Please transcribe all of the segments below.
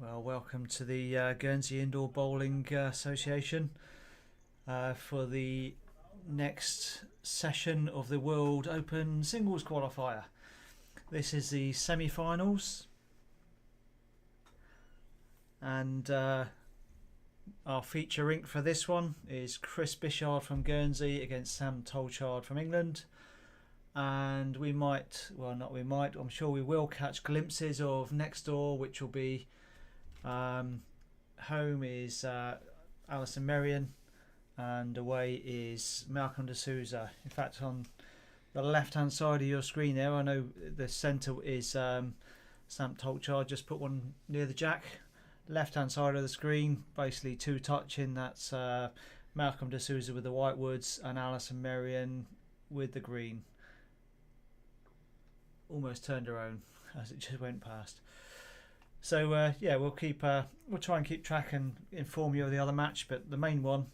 Well, welcome to the Guernsey Indoor Bowling Association for the next session of the World Open Singles qualifier. This is the semi-finals, and our feature rink for this one is Kris Bichard from Guernsey against Sam Tolchard from England. And we might, well, not we might, I'm sure we will catch glimpses of next door, which will be home is Alison Merion and away is Malcolm de Souza. In fact, on the left hand side of your screen there, I know the centre is Sam Tolchard. Just put one near the jack. Left hand side of the screen, basically two touching, that's Malcolm de Souza with the white woods and Alison Merion with the green. Almost turned her own as it just went past. So yeah, we'll try and keep track and inform you of the other match, but the main one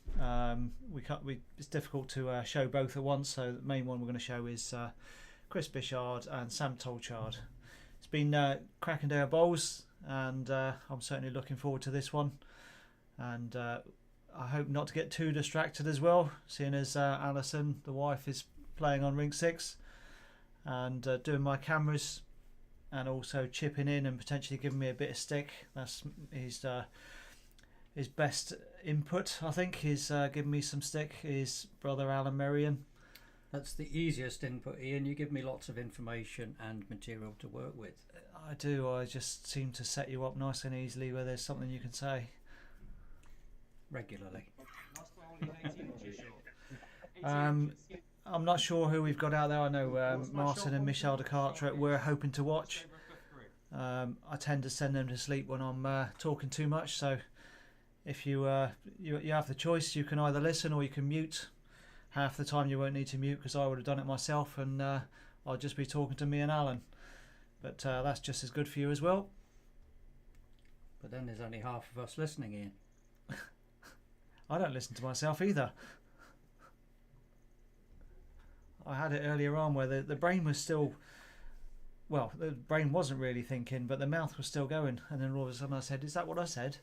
it's difficult to show both at once. So the main one we're going to show is Kris Bichard and Sam Tolchard. It's been cracking day of bowls, and I'm certainly looking forward to this one. And I hope not to get too distracted as well, seeing as Alison, the wife, is playing on ring 6 and doing my cameras, and also chipping in and potentially giving me a bit of stick. That's his best input, I think, is giving me some stick, his brother Alan Merion. That's the easiest input, Ian. You give me lots of information and material to work with. I do. I just seem to set you up nice and easily where there's something you can say. Regularly. I'm not sure who we've got out there. I know Martin and Michel de Carteret we're hoping to watch. I tend to send them to sleep when I'm talking too much, so if you have the choice, you can either listen or you can mute. Half the time you won't need to mute, because I would have done it myself, and I'll just be talking to me and Alan. But that's just as good for you as well. But then there's only half of us listening, Ian. I don't listen to myself either. I had it earlier on where the brain was still, well, the brain wasn't really thinking, but the mouth was still going, and then all of a sudden I said, "Is that what I said?"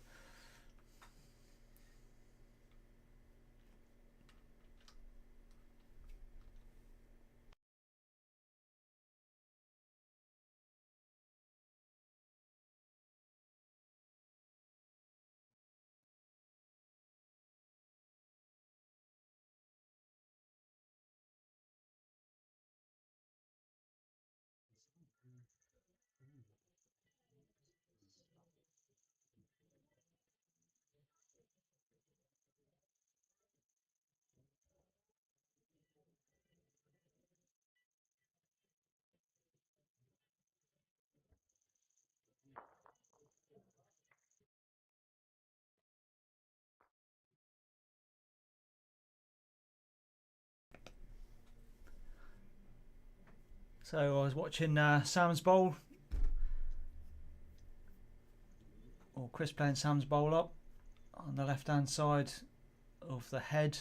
So I was watching Sam's bowl, or Kris playing Sam's bowl up on the left hand side of the head,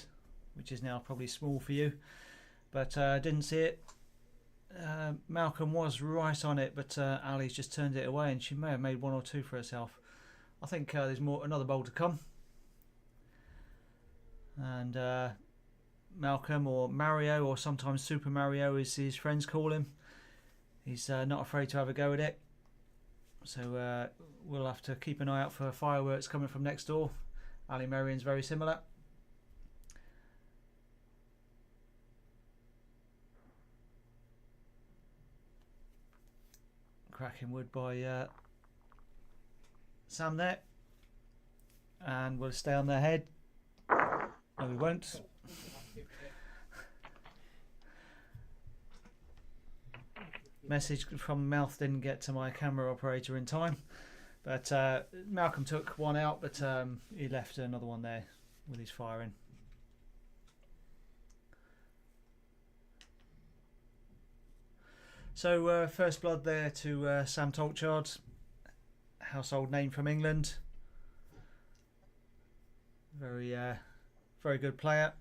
which is now probably small for you, but didn't see it. Malcolm was right on it, but Ali's just turned it away, and she may have made one or two for herself. I think there's another bowl to come, and Malcolm, or Mario, or sometimes Super Mario as his friends call him, he's not afraid to have a go at it. So we'll have to keep an eye out for fireworks coming from next door. Ali Merion's very similar. Cracking wood by Sam there, and we'll stay on their head. No, we won't. Message from mouth didn't get to my camera operator in time, but Malcolm took one out, but he left another one there with his firing. So first blood there to Sam Tolchard, household name from England. Very good player.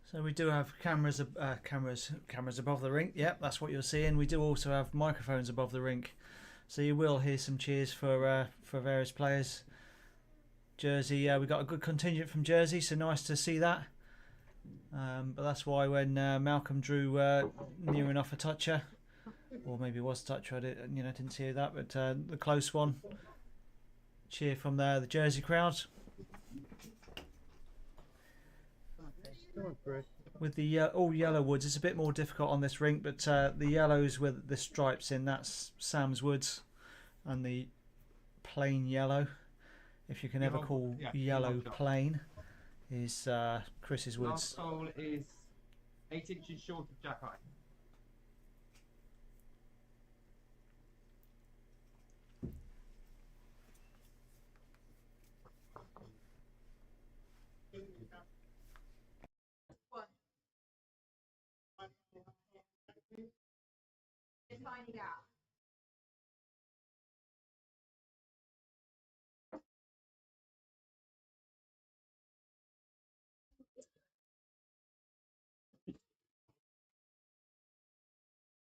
So we do have cameras above the rink. Yep, that's what you're seeing. We do also have microphones above the rink, so you will hear some cheers for various players. Jersey, we got a good contingent from Jersey, so nice to see that. But that's why when Malcolm drew near enough a toucher, or maybe it was a toucher, I didn't see that, but the close one. Cheer from the Jersey crowd. With the all yellow woods, it's a bit more difficult on this rink, but the yellows with the stripes in, that's Sam's woods, and the plain yellow, if you can ever call yellow plain, is Kris's woods. Last hole is 8 inches short of jack eye. Finding out.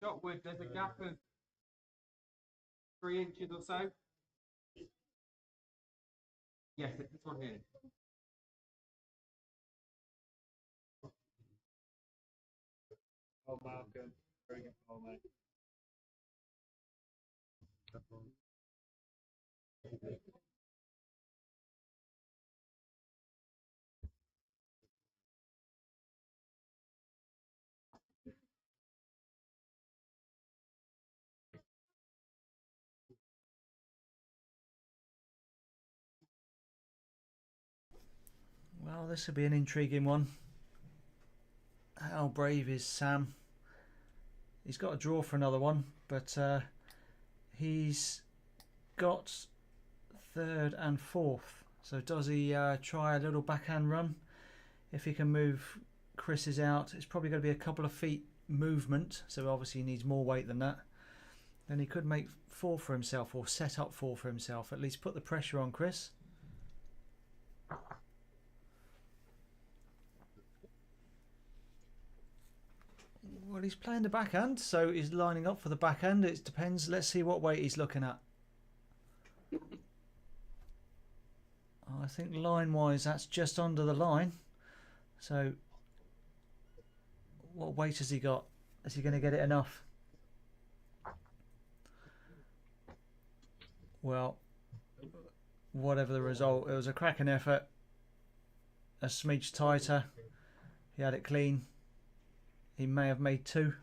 Shot wood, there's a gap of 3 inches or so. Yes, it's this one here. Oh, Malcolm. Very good ball, mate. Well, this will be an intriguing one. How brave is Sam? He's got a draw for another one, but he's got third and fourth. So does he try a little backhand run? If he can move Kris's out, it's probably going to be a couple of feet movement, so obviously he needs more weight than that. Then he could make 4 for himself, or set up 4 for himself, at least put the pressure on Kris. Well, he's playing the backhand, so he's lining up for the backhand. It depends. Let's see what weight he's looking at. I think line-wise, that's just under the line. So, what weight has he got? Is he going to get it enough? Well, whatever the result, it was a cracking effort. A smidge tighter. He had it clean. He may have made 2.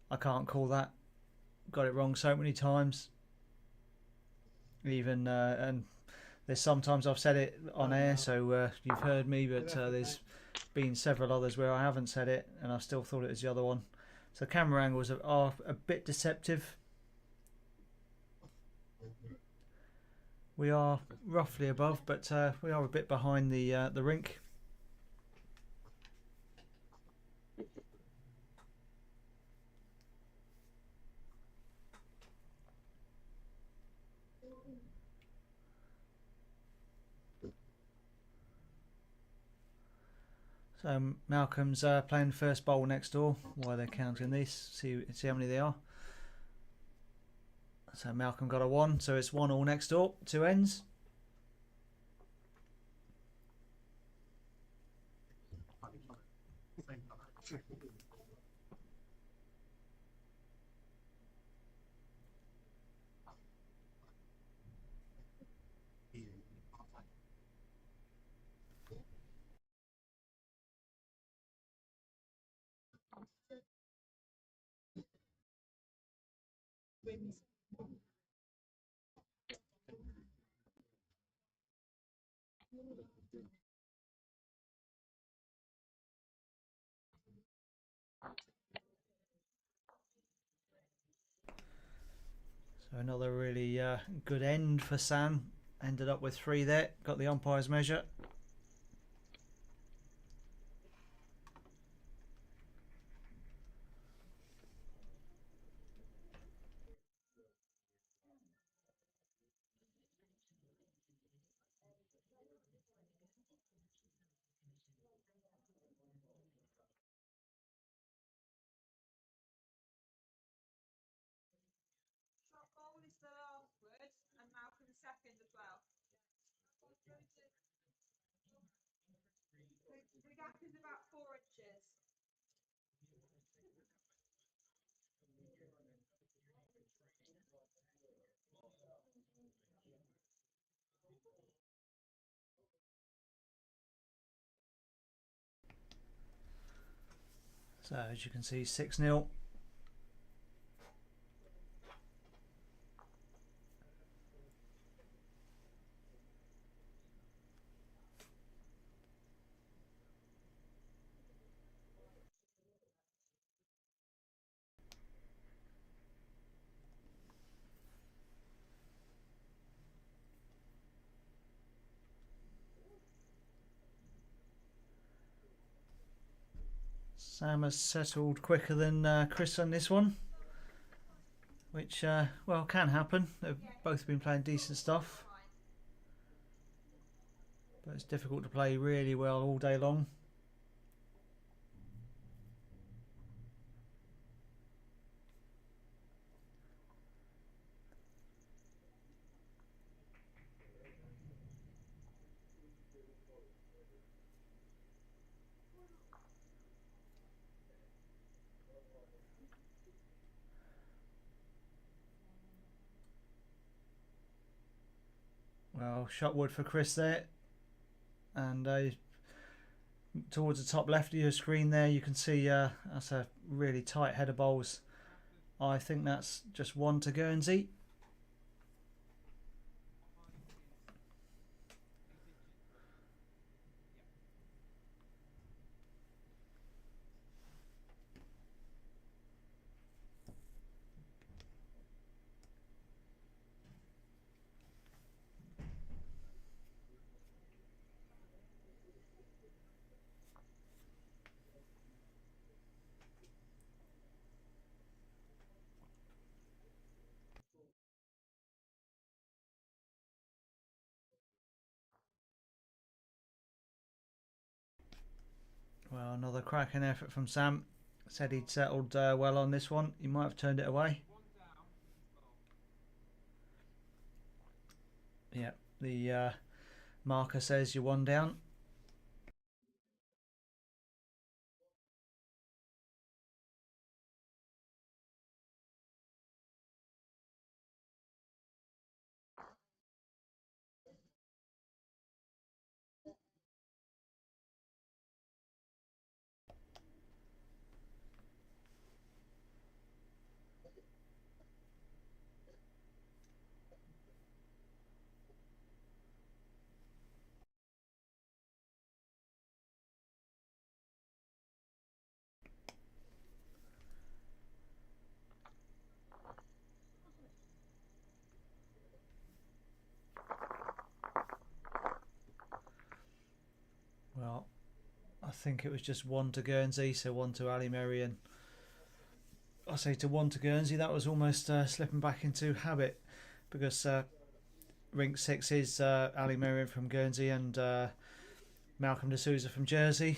I can't call that. Got it wrong so many times. Even and there's sometimes I've said it on air, so you've heard me, but there's been several others where I haven't said it, and I still thought it was the other one. So camera angles are a bit deceptive. We are roughly above, but we are a bit behind the rink. So Malcolm's playing first bowl next door while they're counting these. See how many they are. So Malcolm got a 1, so it's 1-1 next door. 2 ends. So another really good end for Sam. Ended up with 3 there. Got the umpire's measure. Shot ball is the last word, and Malcolm second as well. The gap is about 4 inches. So as you can see, 6-0. Sam has settled quicker than Kris on this one, which well, can happen. They've both been playing decent stuff, but it's difficult to play really well all day long. Well, shot wood for Kris there, and towards the top left of your screen there you can see that's a really tight header bowls. I think that's just 1 to Guernsey. Well, another cracking effort from Sam. Said he'd settled well on this one. He might have turned it away. Yeah, the marker says you're 1 down. Well, I think it was just 1 to Guernsey, so 1 to Ali Merry, and I say to 1 to Guernsey, that was almost slipping back into habit, because rink 6 is Ali Merry from Guernsey and Malcolm D'Souza from Jersey,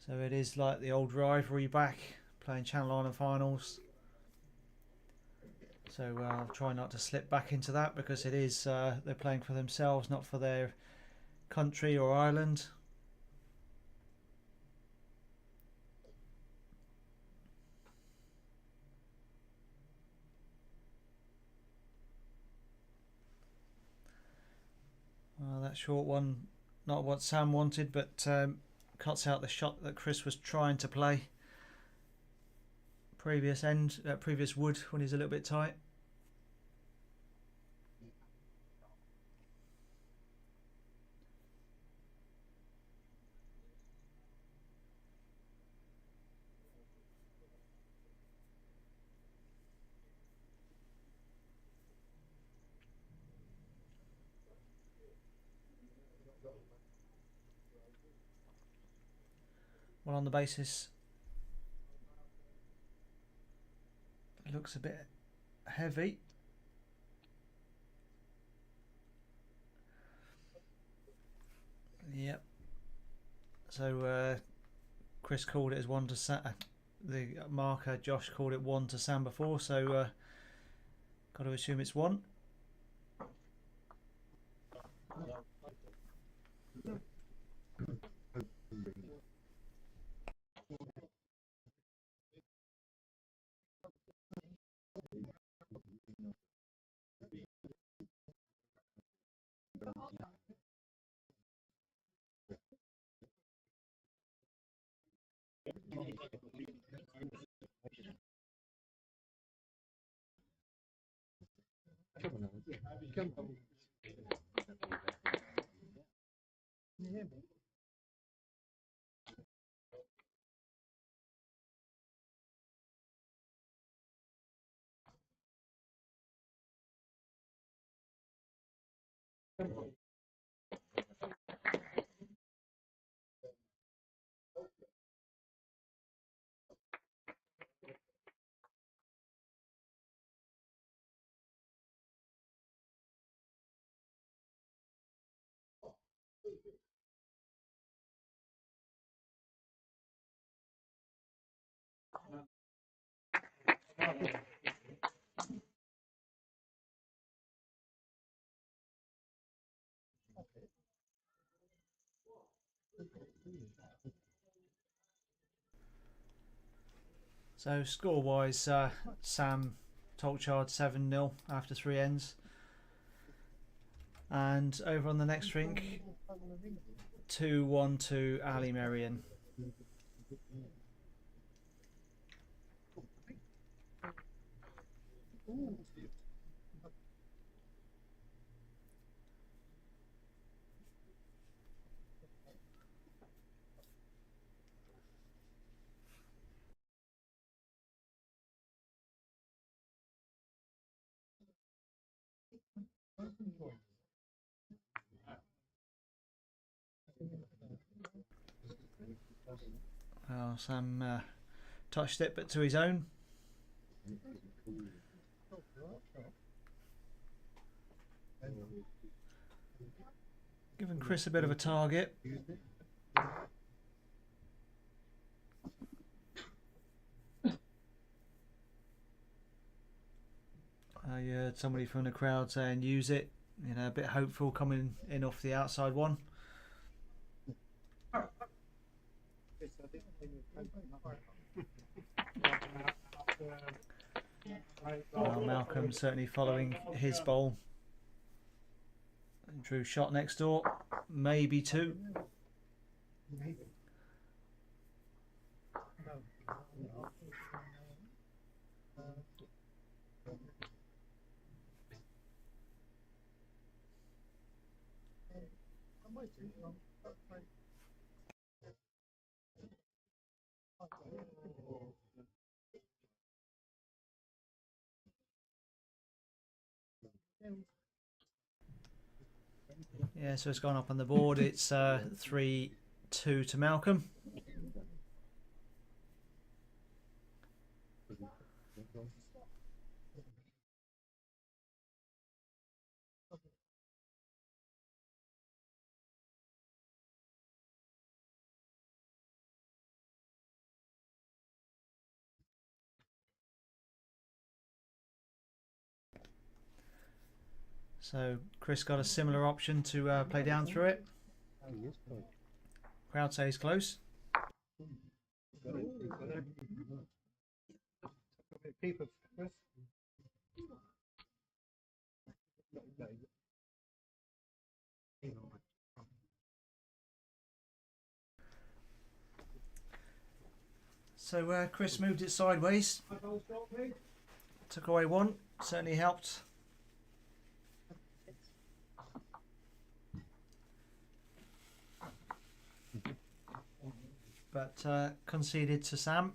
so it is like the old rivalry back, playing Channel Island finals. So I'll try not to slip back into that, because it is they're playing for themselves, not for their country or island. Well, that short one, not what Sam wanted, but cuts out the shot that Kris was trying to play. Previous wood when he's a little bit tight. Well, on the basis, it looks a bit heavy. Yep. So Kris called it as 1 to Sam. The marker Josh called it 1 to Sam before, so got to assume it's 1. So score-wise, Sam Tolchard 7-0 after 3 ends. And over on the next rink, 2-1 to Ali Marion. Well, Sam touched it, but to his own. Giving Kris a bit of a target. I heard somebody from the crowd saying use it, you know, a bit hopeful coming in off the outside one. Well, Malcolm certainly following his bowl. Drew shot next door, maybe 2. Yeah, so it's gone up on the board. It's 3-2 to Malcolm. So Kris got a similar option to play down through it. Crowd says close. So Kris moved it sideways. Took away 1. Certainly helped. But conceded to Sam.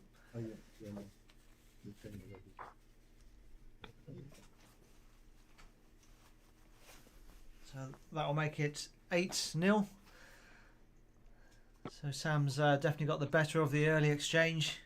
So that'll make it 8-0. So Sam's definitely got the better of the early exchange.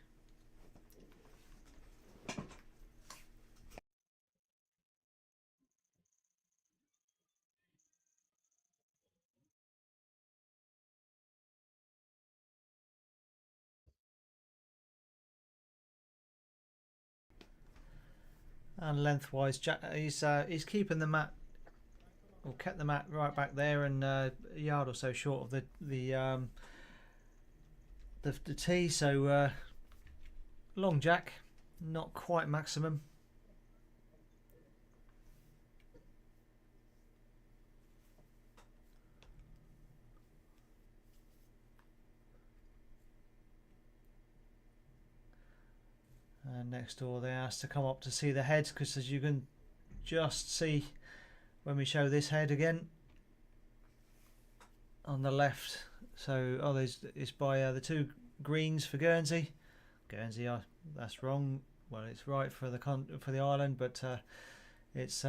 And lengthwise, he's keeping the mat, or kept the mat right back there, and a yard or so short of the tee. So long jack, not quite maximum. And next door they asked to come up to see the head, because as you can just see when we show this head again on the left, so it's by the two greens for Guernsey. That's wrong. Well, it's right for the island, but it's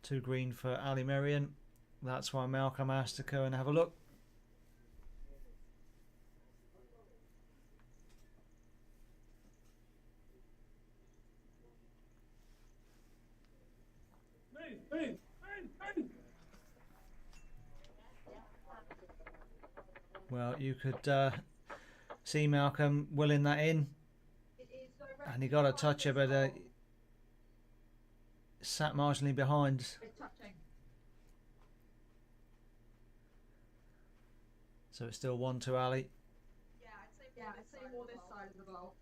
two green for Ali Merian. That's why Malcolm asked to go and have a look. Well, you could see Malcolm willing that in, and he got a toucher, but sat marginally behind. So it's still 1 to Ali. Yeah, I'd say more this side of the bowl.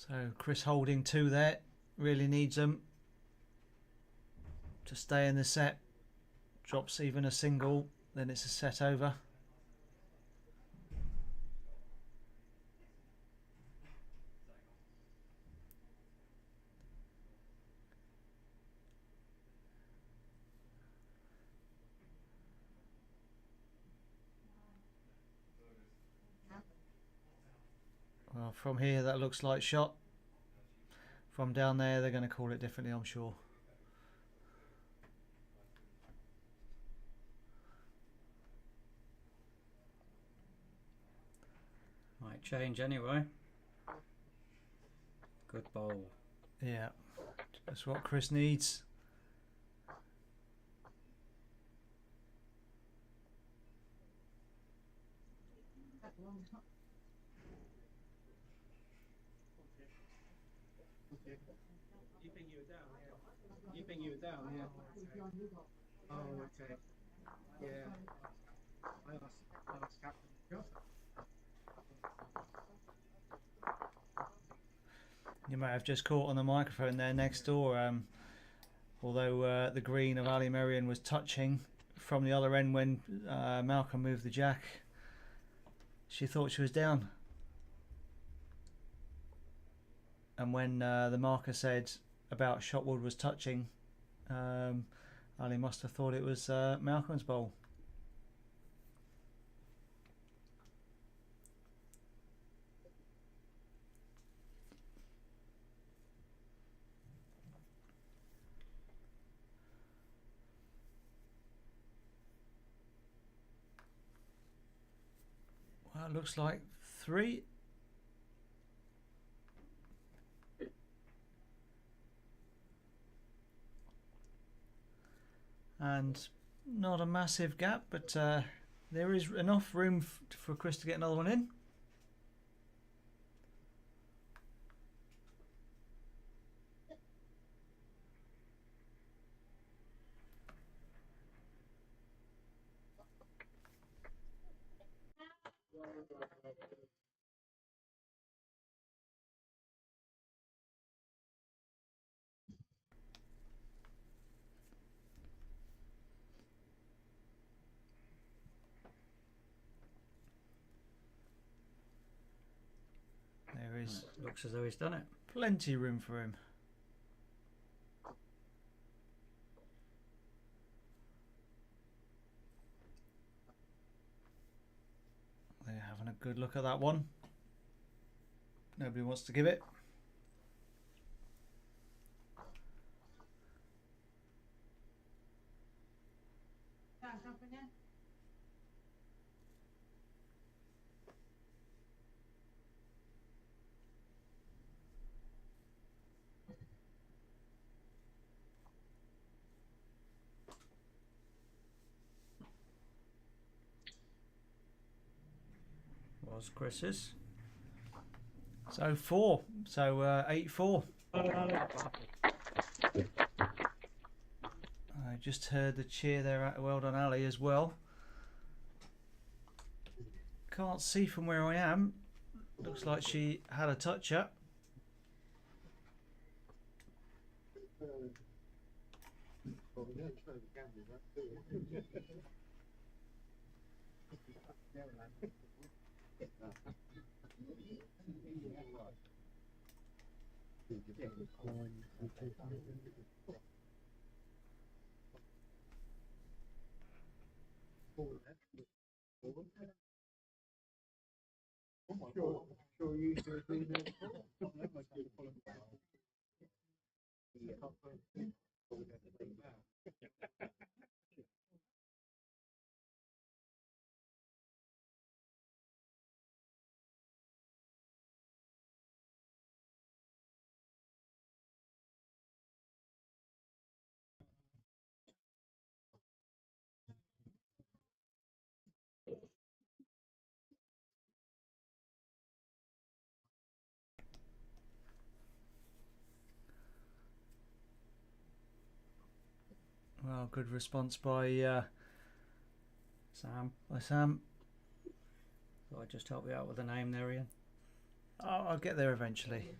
So Kris holding 2 there, really needs them to stay in the set. Drops even a single, then it's a set over. Well, from here that looks like shot. From down there they're going to call it differently, I'm sure. Might change anyway. Good bowl. Yeah, that's what Kris needs. You think you were down? Yeah. You think you were down? Yeah. Oh, okay. Yeah. I asked Captain. You might have just caught on the microphone there next door. Although the green of Ali Merian was touching from the other end when Malcolm moved the jack, she thought she was down. And when the marker said about Shotwood was touching, Ali must have thought it was Malcolm's bowl. Well, it looks like 3. And not a massive gap, but there is enough room for Kris to get another one in. There is Looks as though he's done it. plenty room for him. Good look at that one. Nobody wants to give it. Was Chris's. So 4. So 8-4. I just heard the cheer there. Well done, Ali, as well. Can't see from where I am. Looks like she had a touch-up. Well, good response by Sam. Sam. Thought I'd just help you out with the name there, Ian. I'll get there eventually.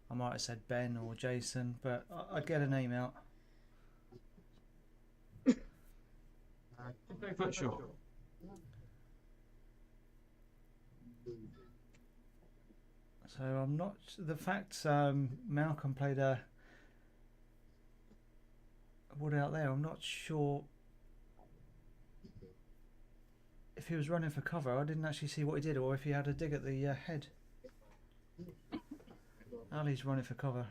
I might have said Ben or Jason, but I'd get a name out. Foot short. So I'm not. The fact Malcolm played a wood out there, I'm not sure if he was running for cover. I didn't actually see what he did, or if he had a dig at the head. Ali's running for cover.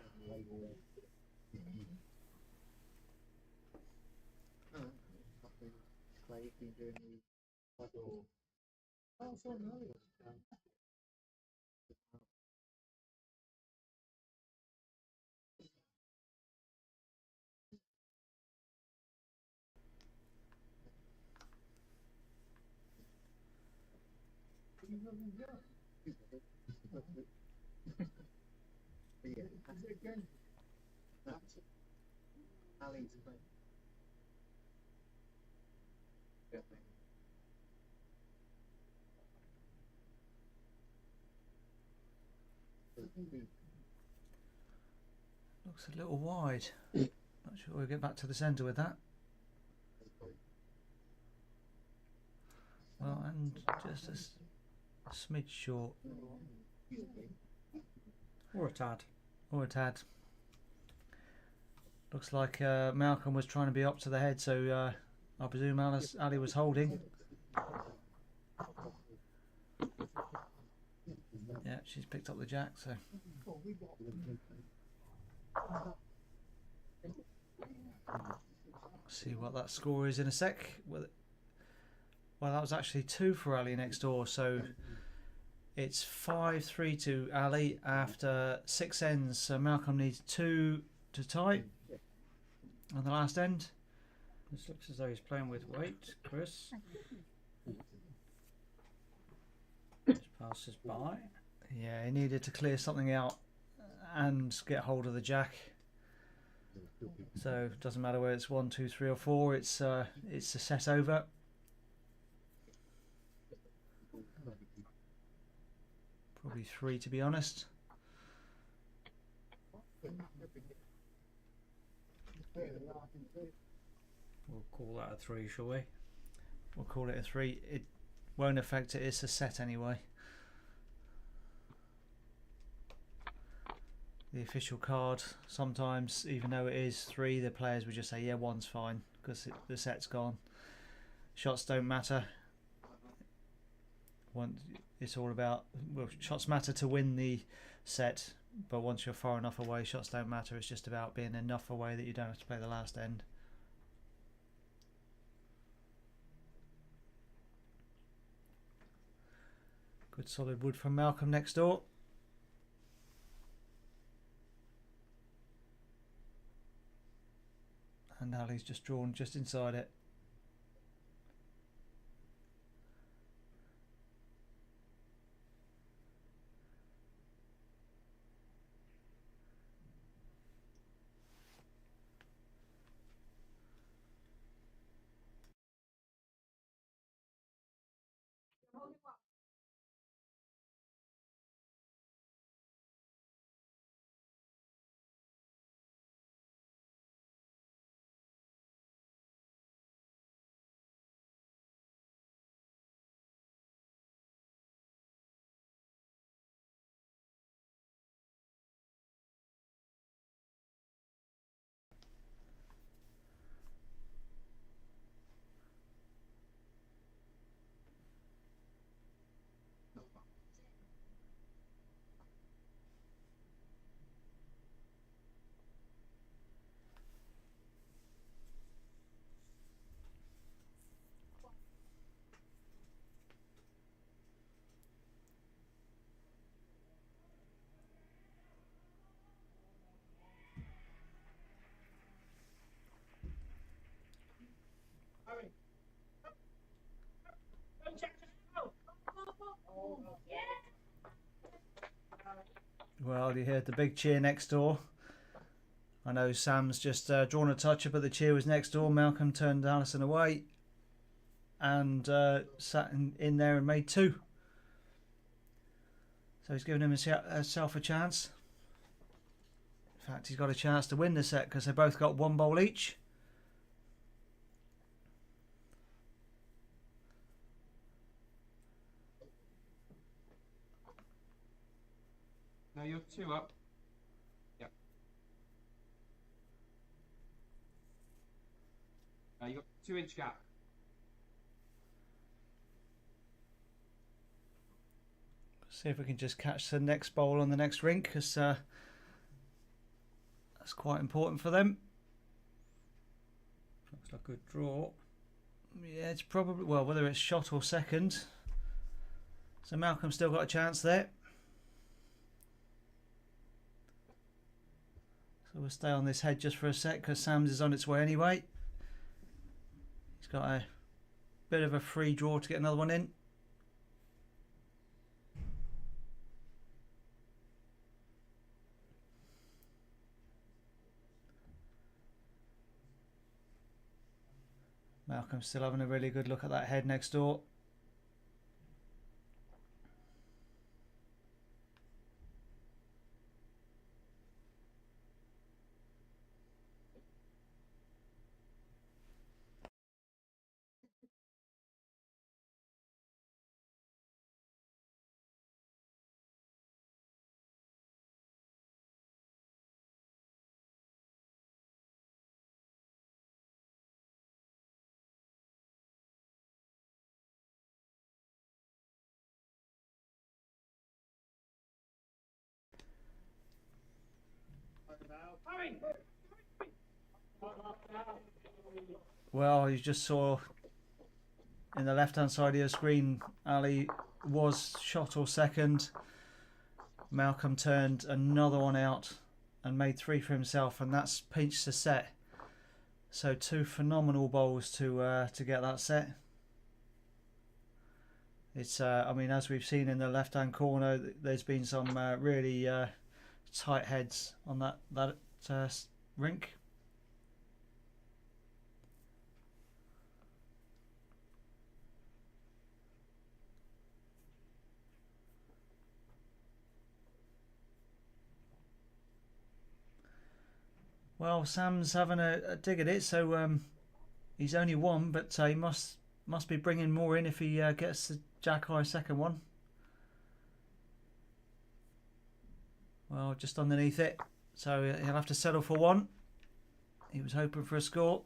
Looks a little wide. Not sure we'll get back to the centre with that. Well, and just a smidge short. Or a tad. Or a tad. Looks like Malcolm was trying to be up to the head, so I presume Ali was holding. Yeah, she's picked up the jack, so. See what that score is in a sec. Well, that was actually 2 for Ali next door, so it's 5-3 to Ali after 6 ends. So Malcolm needs 2 to tie on the last end. This looks as though he's playing with weight, Kris. Just passes by. Yeah, he needed to clear something out and get hold of the jack. So it doesn't matter whether it's 1, 2, 3 or 4. It's a set over. Probably 3 to be honest. We'll call that a 3, shall we? We'll call it a 3. It won't affect it. It's a set anyway. The official card, sometimes, even though it is 3, the players would just say, yeah, 1's fine, because the set's gone. Shots don't matter. it's all about, well, shots matter to win the set, but once you're far enough away, shots don't matter. It's just about being enough away that you don't have to play the last end. Good solid wood from Malcolm next door. And Ali's just drawn just inside it. Well, you heard the big cheer next door. I know Sam's just drawn a toucher, but the cheer was next door. Malcolm turned Alison away and sat in there and made two. So he's given himself a chance. In fact, he's got a chance to win the set because they both got one bowl each. No, you're 2 up. Yep. You got 2-inch gap. See if we can just catch the next bowl on the next rink, because that's quite important for them. Looks like a good draw. Yeah, it's probably, well, whether it's shot or second. So Malcolm's still got a chance there. So we'll stay on this head just for a sec because Sam's is on its way anyway. He's got a bit of a free draw to get another one in. Malcolm's still having a really good look at that head next door. Well, you just saw in the left hand side of your screen, Ali was shot or second. Malcolm turned another one out and made three for himself, and that's pinched the set. So two phenomenal bowls to get that set. It's I mean, as we've seen in the left hand corner, there's been some really tight heads on that rink. Well, Sam's having a dig at it, so he's only won, but he must be bringing more in if he gets the jack high second one. Well, just underneath it, so he'll have to settle for one. He was hoping for a score.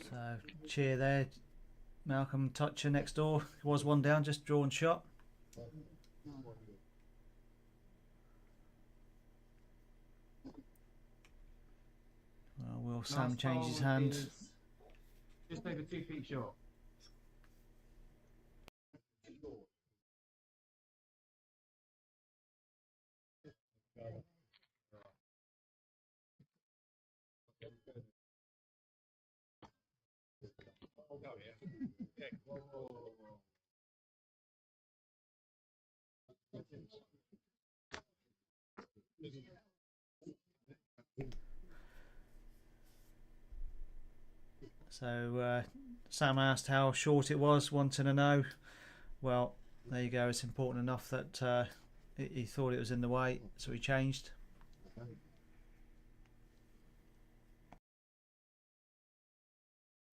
So cheer there, Malcolm Toucher next door. Was one down, just drawn shot. Well, will Sam Last change his hole hand? is just over 2 feet short. So Sam asked how short it was, wanting to know. Well, there you go. It's important enough that he thought it was in the way, so he changed.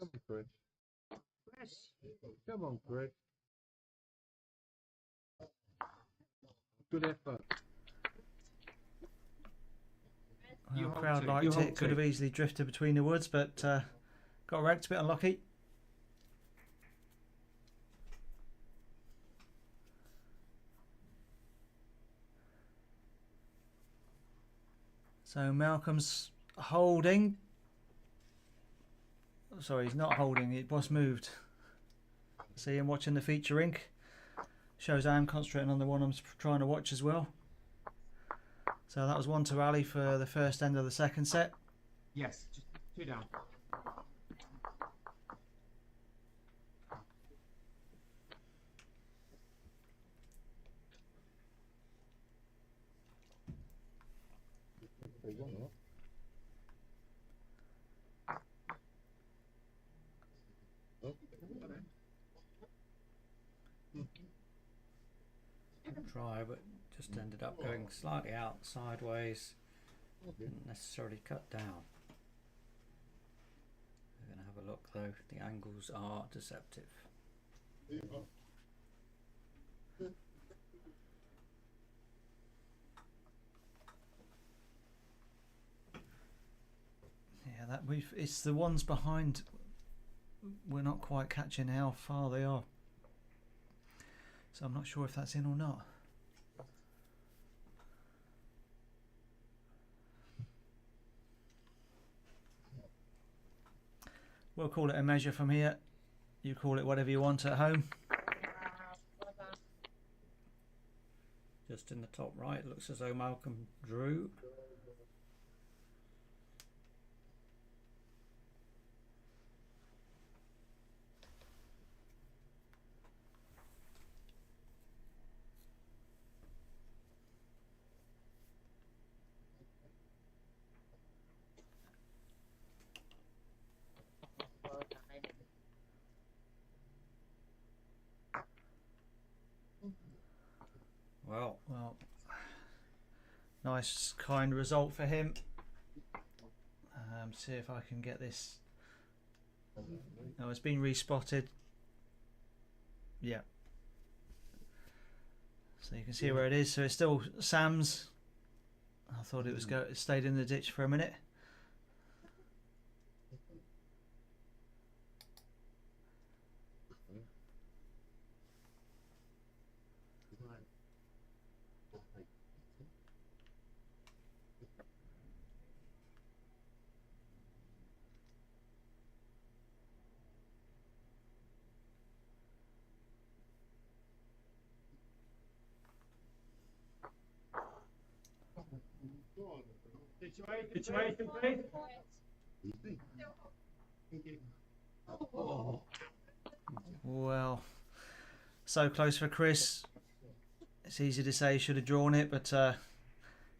Come on, Kris. Come on, Kris. Good effort. You The hold crowd two, liked you it. hold Could two. have easily drifted between the woods, but got wrecked. A bit unlucky. So Malcolm's holding. Sorry, he's not holding. It was moved. See him watching the feature ink. Shows I am concentrating on the one I'm trying to watch as well. So that was 1 to rally for the first end of the second set. Yes, just 2 down. Try, but just ended up going slightly out sideways. Didn't necessarily cut down. We're going to have a look though. The angles are deceptive. Yeah, that it's the ones behind. We're not quite catching how far they are. So I'm not sure if that's in or not. We'll call it a measure from here. You call it whatever you want at home. Just in the top right, looks as though Malcolm drew. Well, nice kind result for him. See if I can get this. No, it's been respotted. Yeah. So you can see where it is. So it's still Sam's. I thought it was it stayed in the ditch for a minute. Situation, please. Thank you. Well, so close for Kris. It's easy to say he should have drawn it, but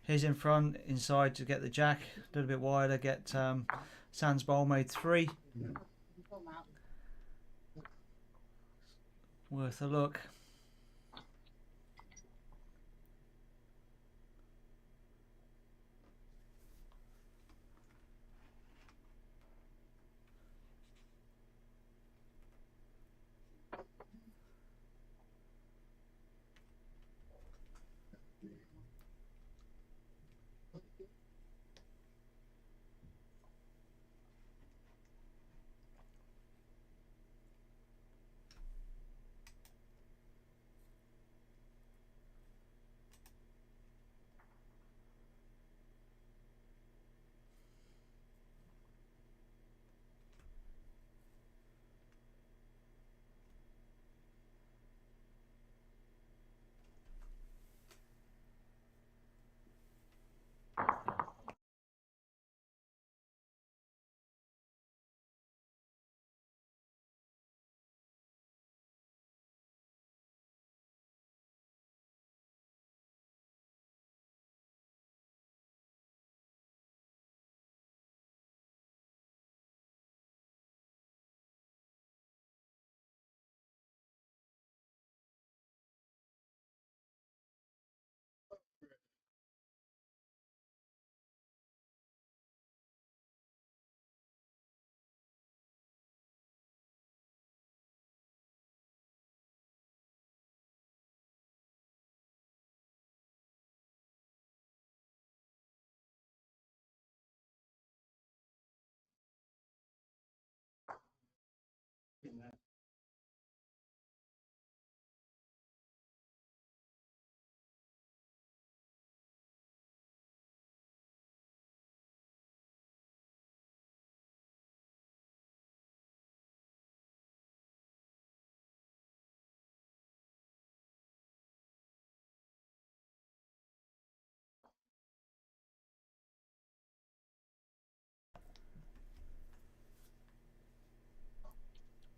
he's in front, inside to get the jack. A little bit wider, get Sans Bowl made 3. Worth a look.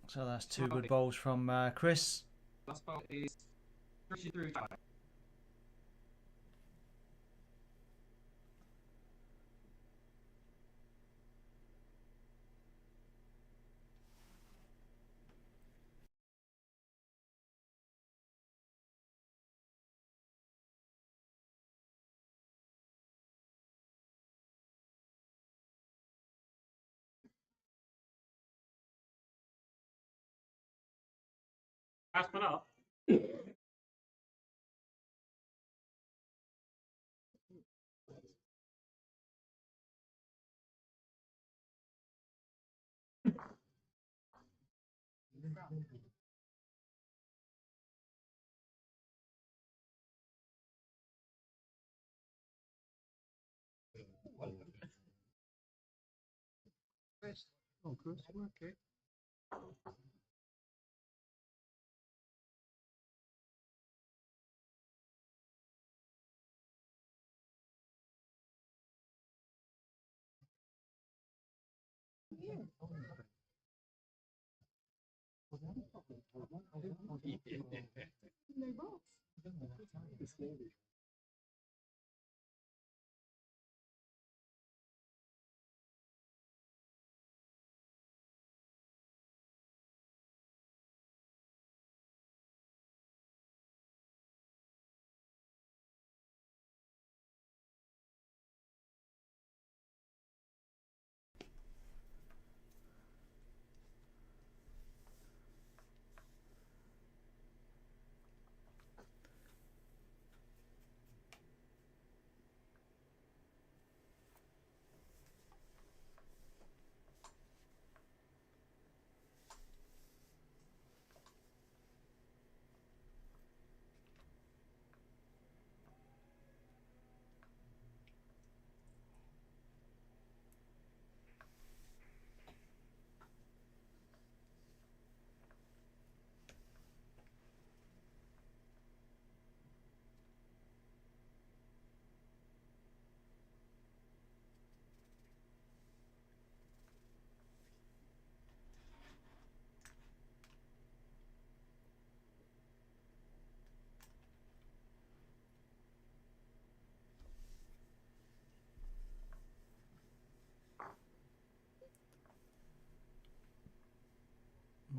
So that's 2 good bowls from Kris. Last ball is 33-5. Last one up. Chris. Oh, Chris, okay.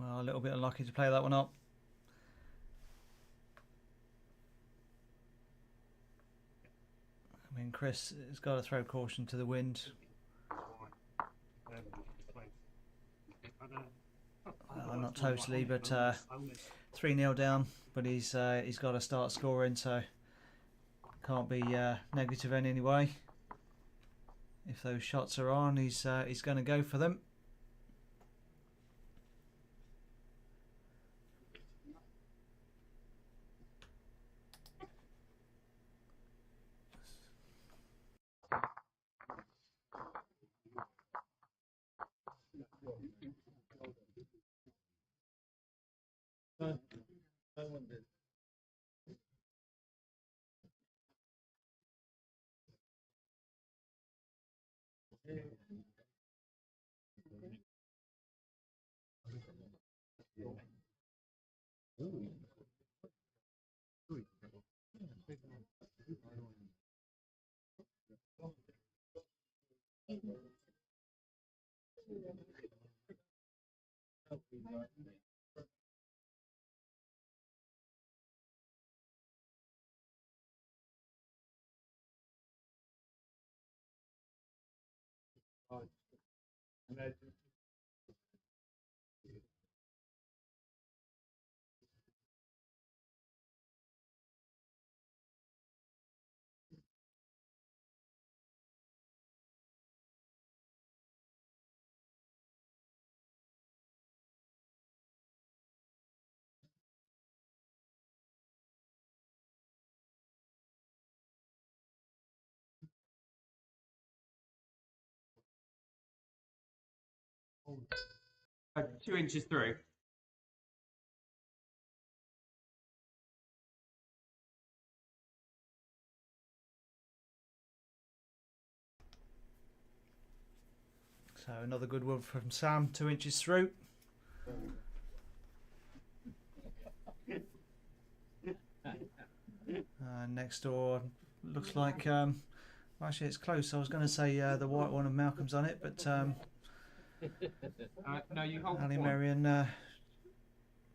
Well, a little bit unlucky to play that one up. I mean, Kris has got to throw caution to the wind. Well, not totally, but 3-0 down. But he's got to start scoring, so can't be negative in any way. If those shots are on, he's going to go for them. Uh, 2 inches through. So another good one from Sam, 2 inches through. Next door looks like, actually it's close. I was going to say the white one of Malcolm's on it, but No, you hold Ali one. Marion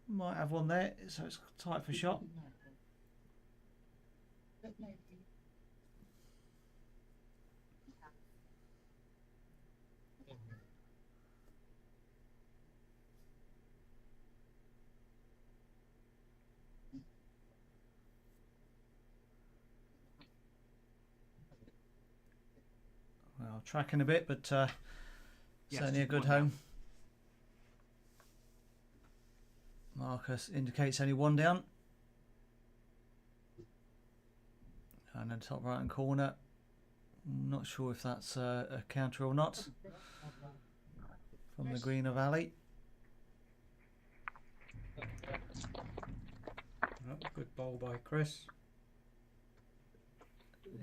might have one there, so it's tight for shot. Well, tracking a bit, but certainly a good home. Marcus indicates only one down. And then top right hand corner. Not sure if that's a counter or not. From the green of Ali. Oh, good bowl by Kris.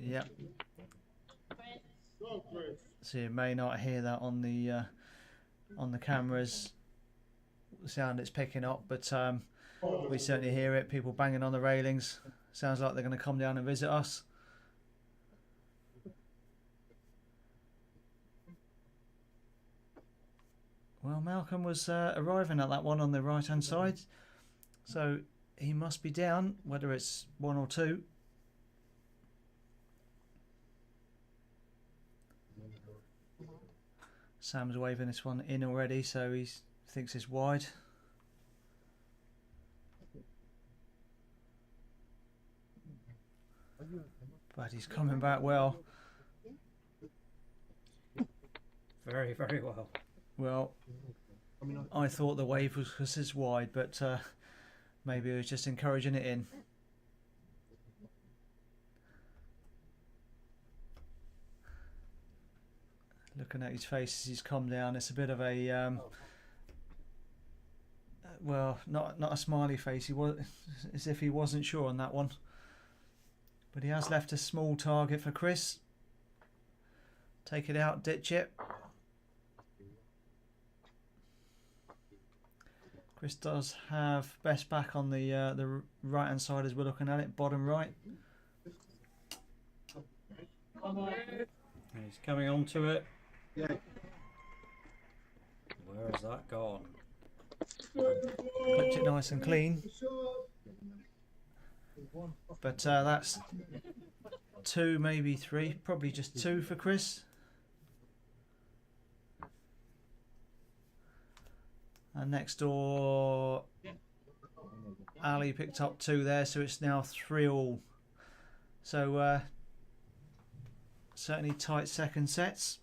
Yep. So you may not hear that on the cameras, the sound it's picking up, but we certainly hear it. People banging on the railings. Sounds like they're going to come down and visit us. Well, Malcolm was arriving at that one on the right hand side, so he must be down, whether it's 1 or 2. Sam's waving this one in already, so he thinks it's wide. But he's coming back well. Very, very well. Well, I thought the wave was because it's wide, but maybe he was just encouraging it in. Looking at his face as he's come down, it's a bit of a well, not a smiley face. He was as if he wasn't sure on that one, but he has left a small target for Kris. Take it out, ditch it. Kris does have best back on the right hand side as we're looking at it, bottom right. And he's coming onto it. Yeah. Where has that gone? Clipped it nice and clean. But that's 2, maybe 3, probably just 2 for Kris. And next door, Ali picked up 2 there, so it's now 3 all. So certainly tight second sets.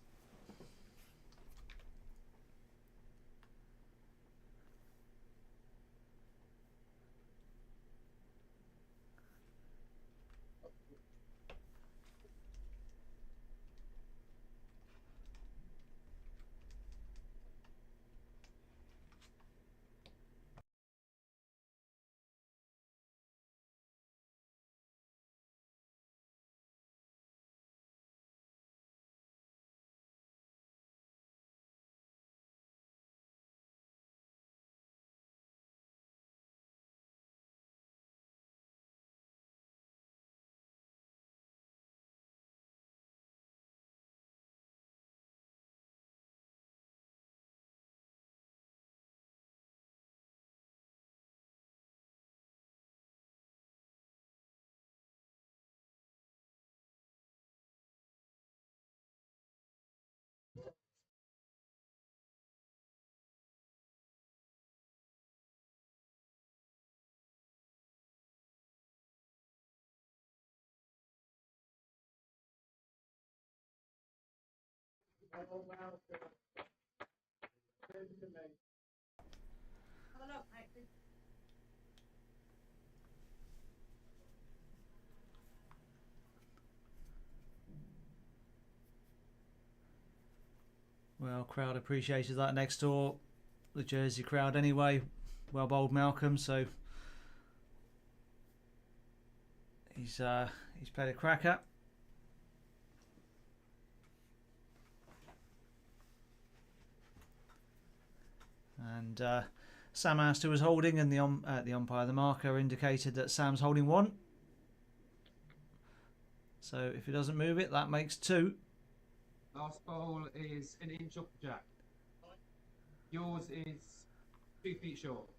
Have a look, mate. Well, crowd appreciated that next door. The Jersey crowd anyway. Well bowled Malcolm, so he's played a cracker. And Sam asked who was holding, and the umpire, the marker, indicated that Sam's holding 1. So if he doesn't move it, that makes 2. Last bowl is an inch off the jack. Yours is 2 feet short.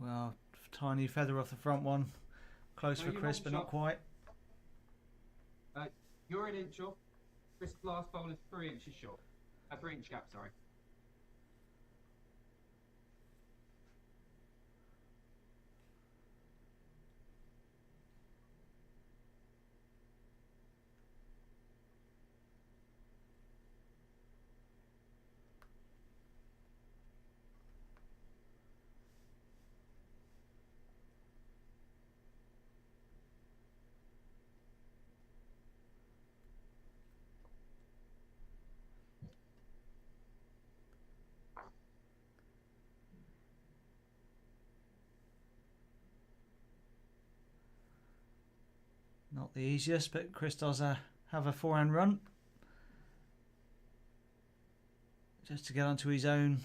Well, tiny feather off the front one. Close No, for you Kris, hold but not shot. quite. You're an inch off. Kris' last bowl is 3 inches short. 3 inch gap, sorry. Not the easiest, but Kris does have a forehand run. Just to get onto his own.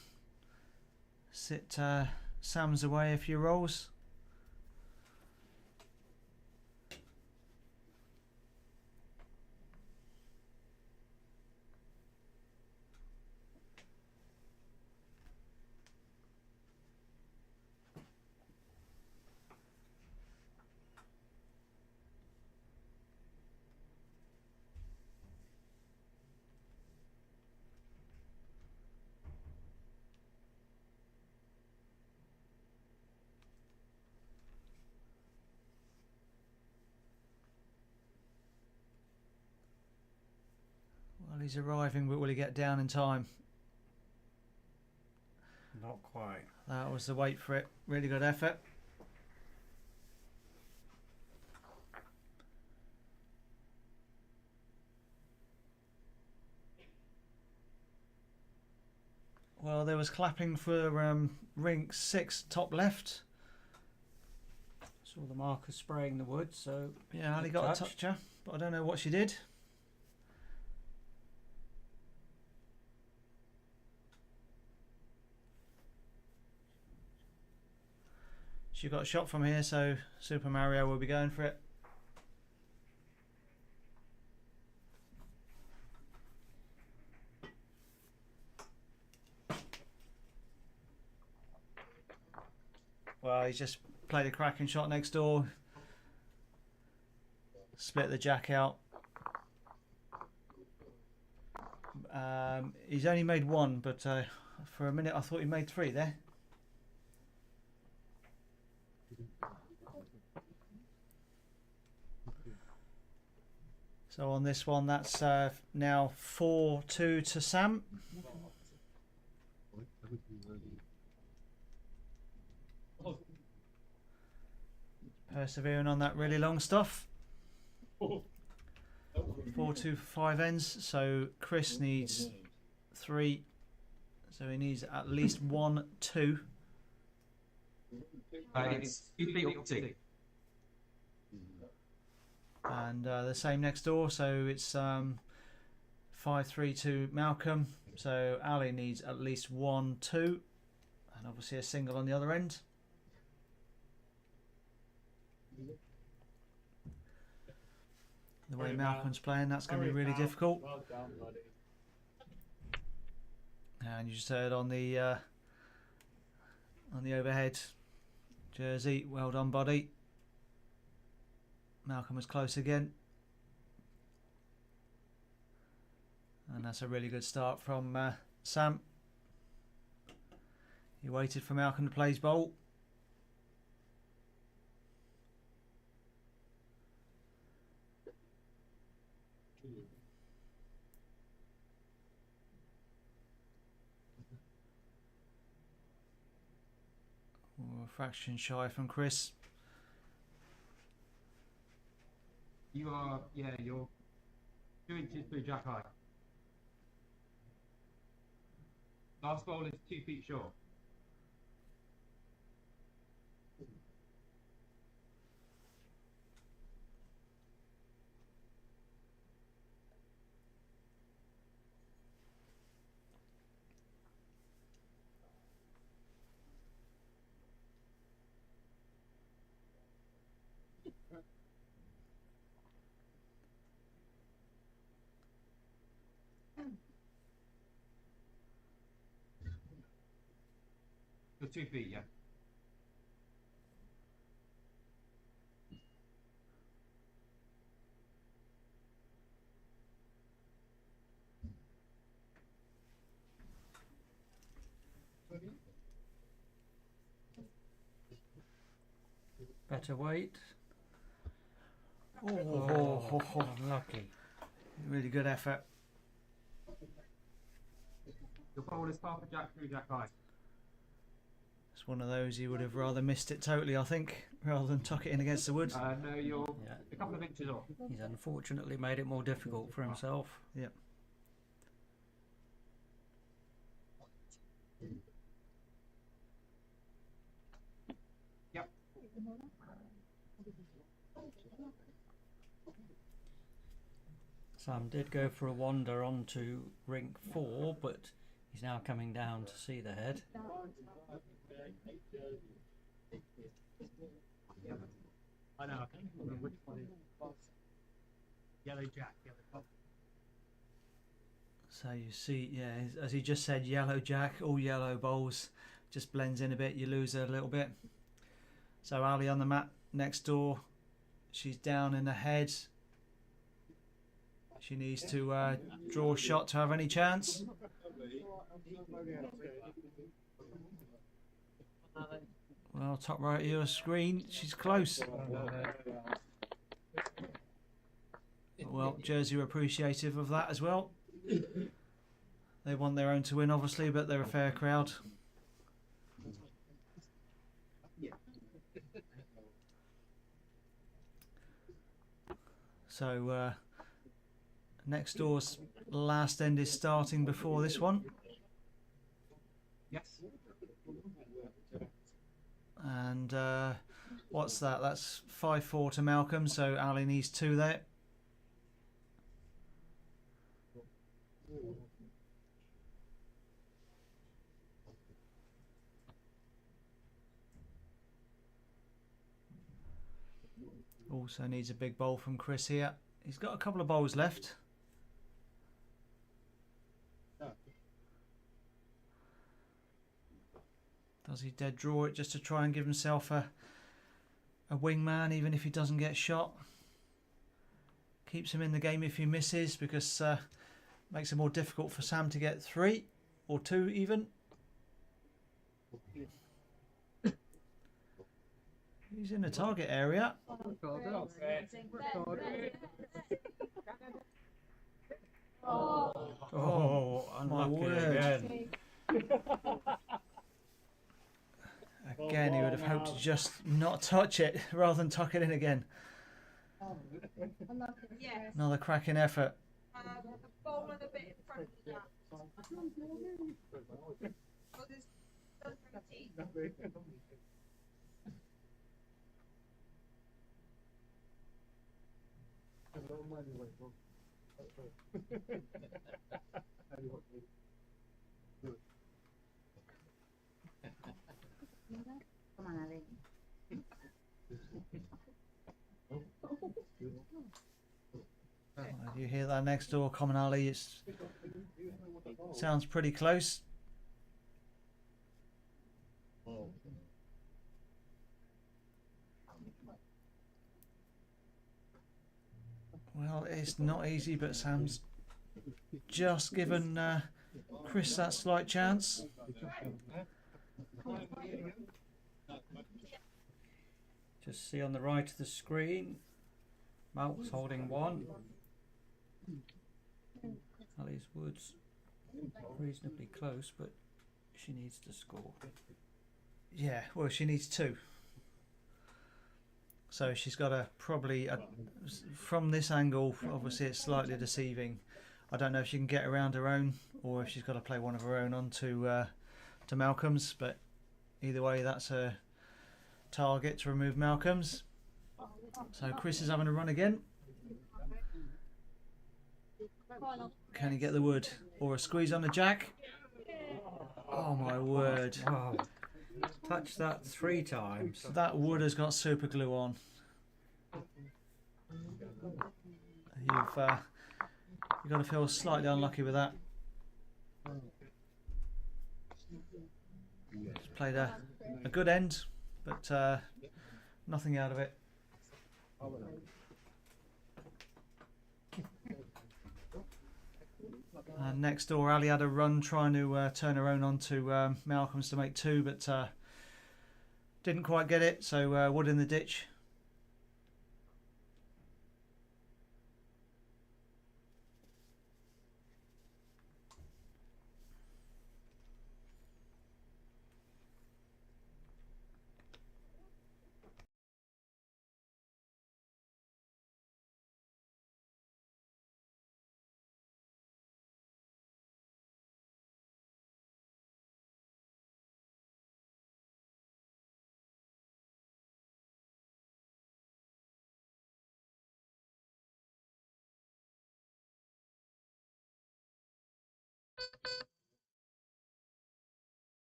Sit Sam's away a few rolls. Well, he's arriving, but will he get down in time? Not quite. That was the wait for it. Really good effort. Well, there was clapping for ring 6 top left. Saw the marker spraying the wood, so Yeah, Ali got a toucher, but I don't know what she did. She got a shot from here, so Super Mario will be going for it. Well, he's just played a cracking shot next door. Split the jack out. He's only made one, but for a minute I thought he made three there. So on this one, that's now 4-2 to Sam. Persevering on that really long stuff. 4-2 for 5 ends. So Kris needs 3. So he needs at least 1-2. It's 2 feet up 2. And the same next door. So it's 5-3 to Malcolm. So Ali needs at least 1-2. And obviously a single on the other end. The way Malcolm's playing, that's going to be really difficult. Well done, buddy. And you just heard on the overhead, Jersey, well done, buddy. Malcolm was close again. And that's a really good start from Sam. He waited for Malcolm to play his bowl. A fraction shy from Kris. You are, yeah, you're 2 inches through jack high. Last bowl is 2 feet short. You're 2 feet, yeah. Better weight. Oh, Unlucky. really good effort. Your bowl is half a jack through jack high. It's one of those he would have rather missed it totally, I think, rather than tuck it in against the wood. No, you're Yeah. a couple of inches off. He's unfortunately made it more difficult for himself. Yep. Yep. Sam did go for a wander onto rink 4, but he's now coming down to see the head. I know, I can't remember which one is yellow jack, yellow pop. So you see, yeah, as he just said, yellow jack, all yellow bowls, just blends in a bit, you lose her a little bit. So Ali on the mat next door, she's down in the head. She needs to draw a shot to have any chance. Well, top right of your screen, she's close. Well, Jersey are appreciative of that as well. They want their own to win, obviously, but they're a fair crowd. So, next door's last end is starting before this one. Yes. And what's that? That's 5-4 to Malcolm, so Ali needs 2 there. Also needs a big bowl from Kris here. He's got a couple of bowls left. Does he dead draw it just to try and give himself a wingman, even if he doesn't get shot? Keeps him in the game if he misses, because makes it more difficult for Sam to get 3 or 2 even. He's in the target area. Oh, my unlucky word. again. Again, he would have hoped to just not touch it rather than tuck it in again. Yes. Another cracking effort. The bowl and a bit in front of that. Oh, there's 17. You hear that next door, Common Ali? It sounds pretty close. Well, it's not easy, but Sam's just given Kris that slight chance. Just see on the right of the screen, Malk's holding 1. Ali's Woods reasonably close, but she needs to score. Yeah, well, she needs 2. So she's got to probably, from this angle, obviously it's slightly deceiving. I don't know if she can get around her own or if she's got to play one of her own onto to Malcolm's, but either way that's a target to remove Malcolm's. So Kris is having a run again. Can he get the wood? Or a squeeze on the jack? Oh my word. Wow. Touch that 3 times. That wood has got super glue on. You've got to feel slightly unlucky with that. Just played a good end, but nothing out of it. Next door, Ali had a run trying to turn her own onto Malcolm's to make 2, but didn't quite get it, so wood in the ditch.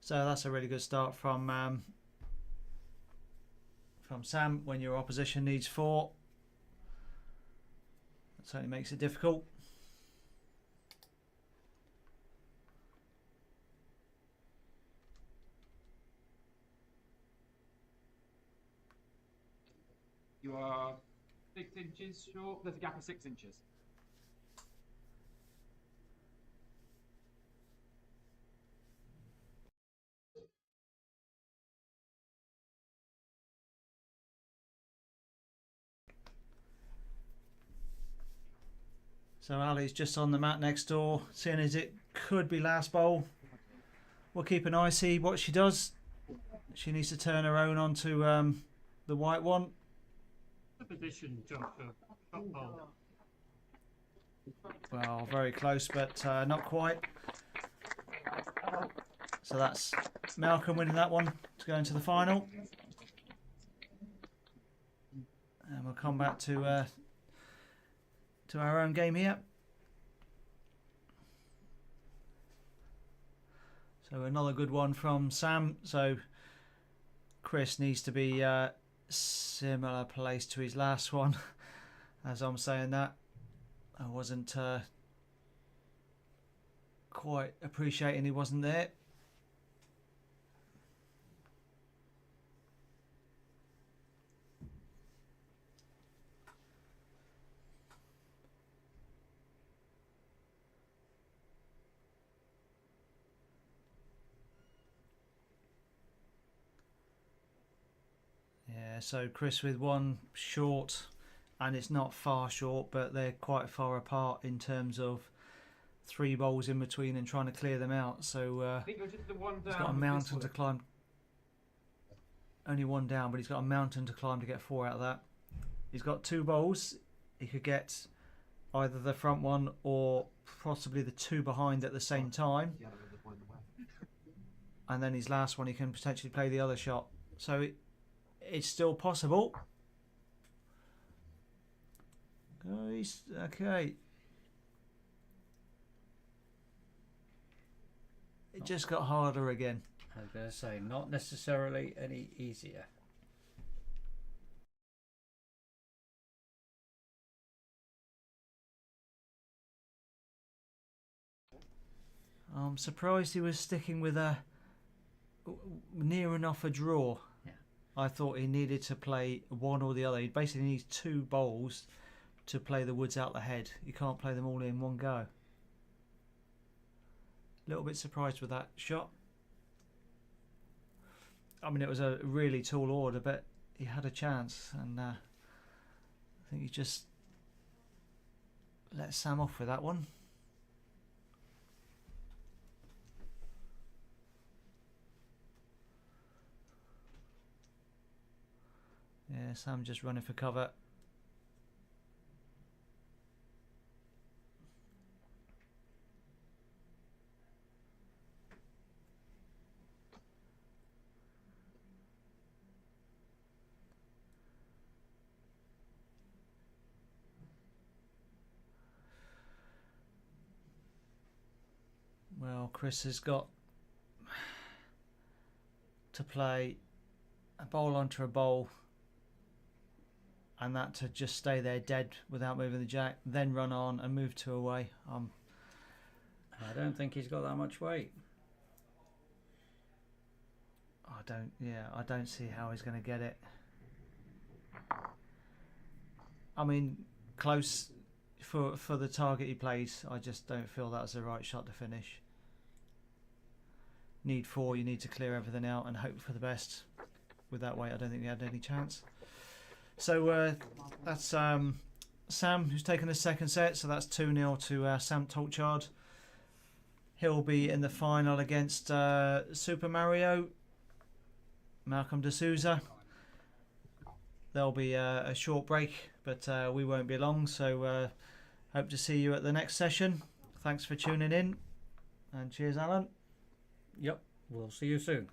So that's a really good start from Sam when your opposition needs 4. That certainly makes it difficult. You are 6 inches short. There's a gap of 6 inches. So Ali's just on the mat next door, seeing as it could be last bowl. We'll keep an eye, see what she does. She needs to turn her own onto the white one. The position, Joshua. Top bowl. Well, very close, but not quite. So that's Malcolm winning that one to go into the final. And we'll come back to our own game here. So another good one from Sam. So Kris needs to be similar place to his last one. As I'm saying that, I wasn't quite appreciating he wasn't there. Yeah, so Kris with one short, and it's not far short, but they're quite far apart in terms of 3 bowls in between and trying to clear them out. So I think you're just the one down. he's got a with this mountain one. to climb. Only one down, but he's got a mountain to climb to get 4 out of that. He's got 2 bowls. He could get either the front one or possibly the 2 behind at the same time. And then his last one, he can potentially play the other shot. So it's still possible. Guys, okay. It just got harder again. I was going to say, not necessarily any easier. I'm surprised he was sticking with a near enough a draw. Yeah. I thought he needed to play one or the other. He basically needs 2 bowls to play the woods out the head. You can't play them all in one go. A little bit surprised with that shot. I mean, it was a really tall order, but he had a chance, and I think he just let Sam off with that one. Yeah, Sam just running for cover. Well, Kris has got to play a bowl onto a bowl, and that to just stay there dead without moving the jack, then run on and move 2 away. I don't think he's got that much weight. I don't see how he's going to get it. I mean, close for the target he plays. I just don't feel that's the right shot to finish. Need 4, you need to clear everything out and hope for the best. With that weight, I don't think he had any chance. So that's Sam who's taken the second set. So that's 2-0 to Sam Tolchard. He'll be in the final against Super Mario, Malcolm D'Souza. There'll be a short break, but we won't be long. So hope to see you at the next session. Thanks for tuning in, and cheers, Alan. Yep, we'll see you soon.